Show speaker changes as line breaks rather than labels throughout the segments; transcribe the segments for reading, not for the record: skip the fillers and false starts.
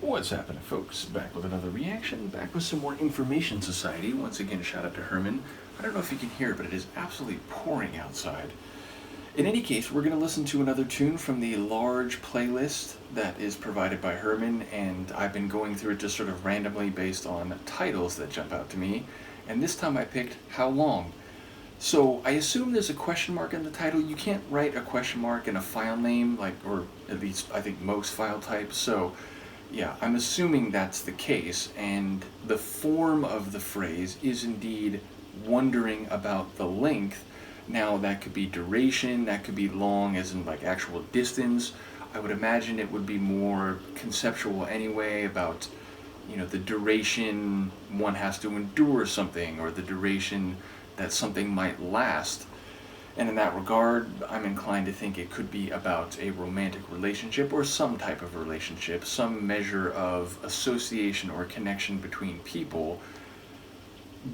What's happening, folks? Back with another reaction, back with some more Information Society. Once again, shout out to Herman. I don't know if you can hear it, but it is absolutely pouring outside. In any case, we're going to listen to another tune from the large playlist that is provided by Herman, and I've been going through it just sort of randomly based on titles that jump out to me. And this time I picked How Long? So I assume there's a question mark in the title. You can't write a question mark in a file name, or at least I think most file types. So yeah, I'm assuming that's the case, and the form of the phrase is indeed wondering about the length. Now, that could be duration, that could be long as in like actual distance. I would imagine it would be more conceptual anyway about, the duration one has to endure something, or the duration that something might last. And in that regard, I'm inclined to think it could be about a romantic relationship or some type of relationship, some measure of association or connection between people.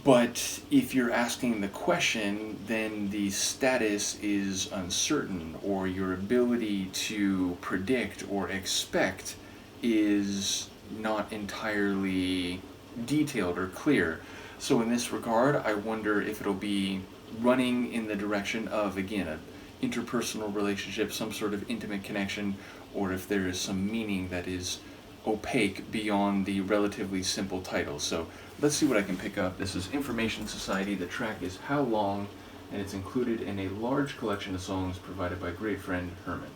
But if you're asking the question, then the status is uncertain, or your ability to predict or expect is not entirely detailed or clear. So in this regard, I wonder if it'll be running in the direction of, again, an interpersonal relationship, some sort of intimate connection, or if there is some meaning that is opaque beyond the relatively simple title. So let's see what I can pick up. This is Information Society. The track is How Long, and it's included in a large collection of songs provided by great friend Herman.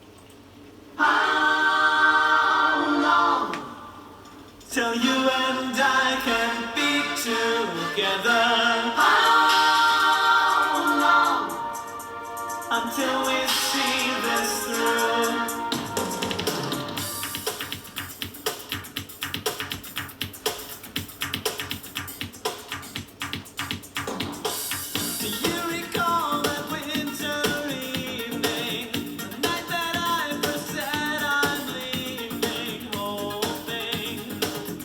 How long till you and I can be together? Until we see this through. Do you recall that winter evening, the night that I first said I'm leaving, hoping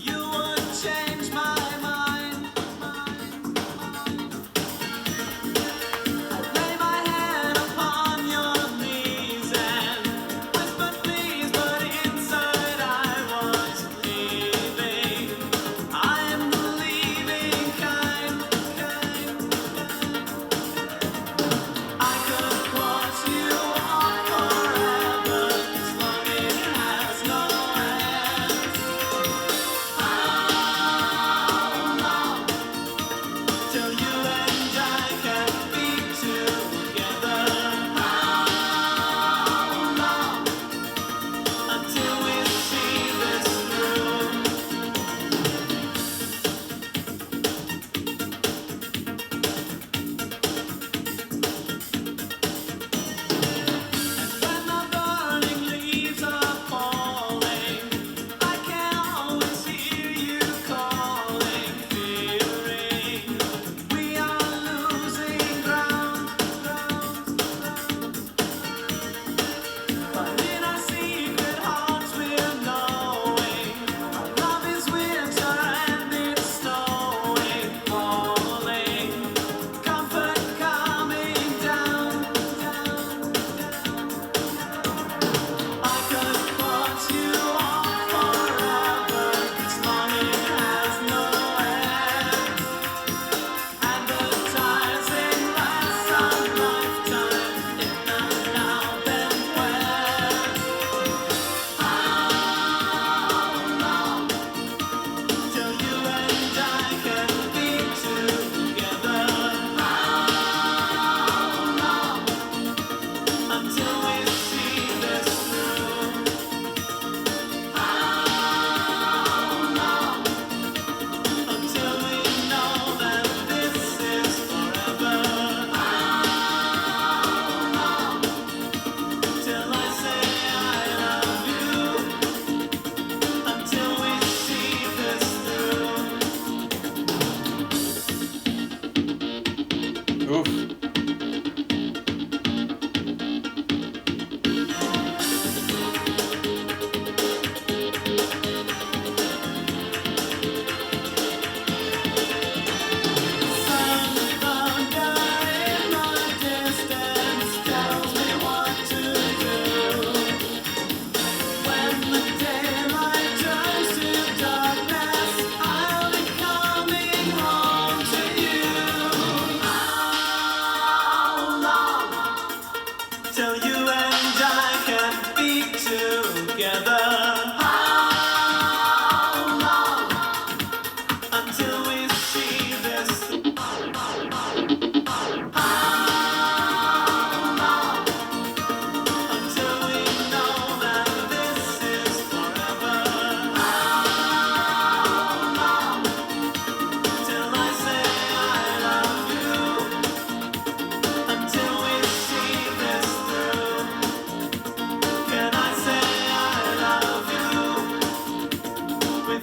you would change my mind?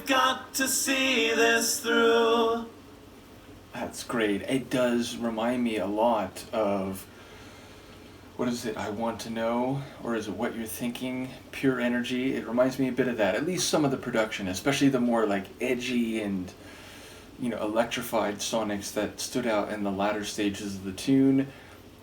We've got to see this through.
That's great. It does remind me a lot of, what is it, I Want to Know? Or is it What You're Thinking? Pure Energy. It reminds me a bit of that. At least some of the production, especially the more like edgy and, electrified sonics that stood out in the latter stages of the tune.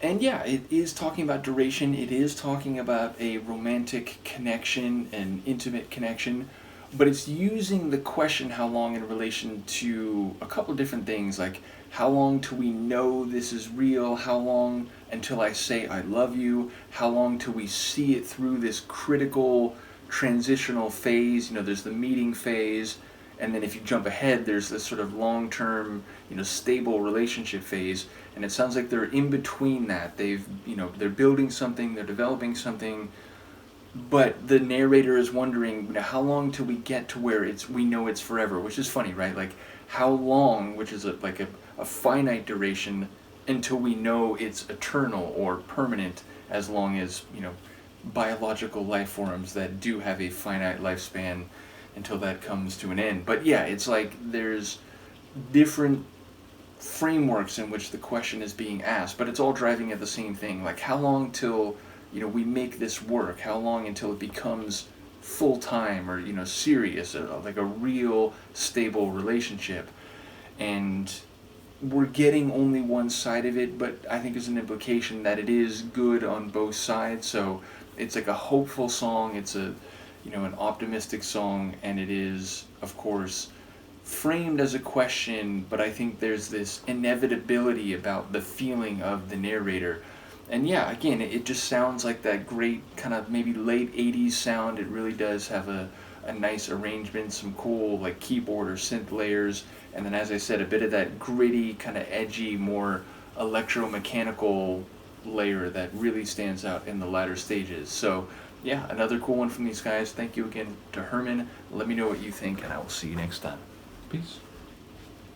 And yeah, it is talking about duration. It is talking about a romantic connection, an intimate connection. But it's using the question how long in relation to a couple of different things, like how long till we know this is real, how long until I say I love you, how long till we see it through this critical transitional phase. There's the meeting phase, and then if you jump ahead, there's this sort of long-term, stable relationship phase. And it sounds like they're in between that. They're building something, they're developing something, but the narrator is wondering, how long till we get to where we know it's forever, which is funny, right? Like, how long, which is a finite duration, until we know it's eternal or permanent, as long as, biological life forms that do have a finite lifespan until that comes to an end. But yeah, it's like there's different frameworks in which the question is being asked, but it's all driving at the same thing. Like, how long till we make this work? How long until it becomes full-time or serious, like a real stable relationship? And we're getting only one side of it, but I think there's an implication that it is good on both sides. So it's like a hopeful song, it's an optimistic song, and it is, of course, framed as a question, but I think there's this inevitability about the feeling of the narrator. And yeah, again, it just sounds like that great kind of maybe late 80s sound. It really does have a nice arrangement, some cool like keyboard or synth layers, and then, as I said, a bit of that gritty, kind of edgy, more electromechanical layer that really stands out in the latter stages. So yeah, another cool one from these guys. Thank you again to Herman. Let me know what you think, and I will see you next time. Peace.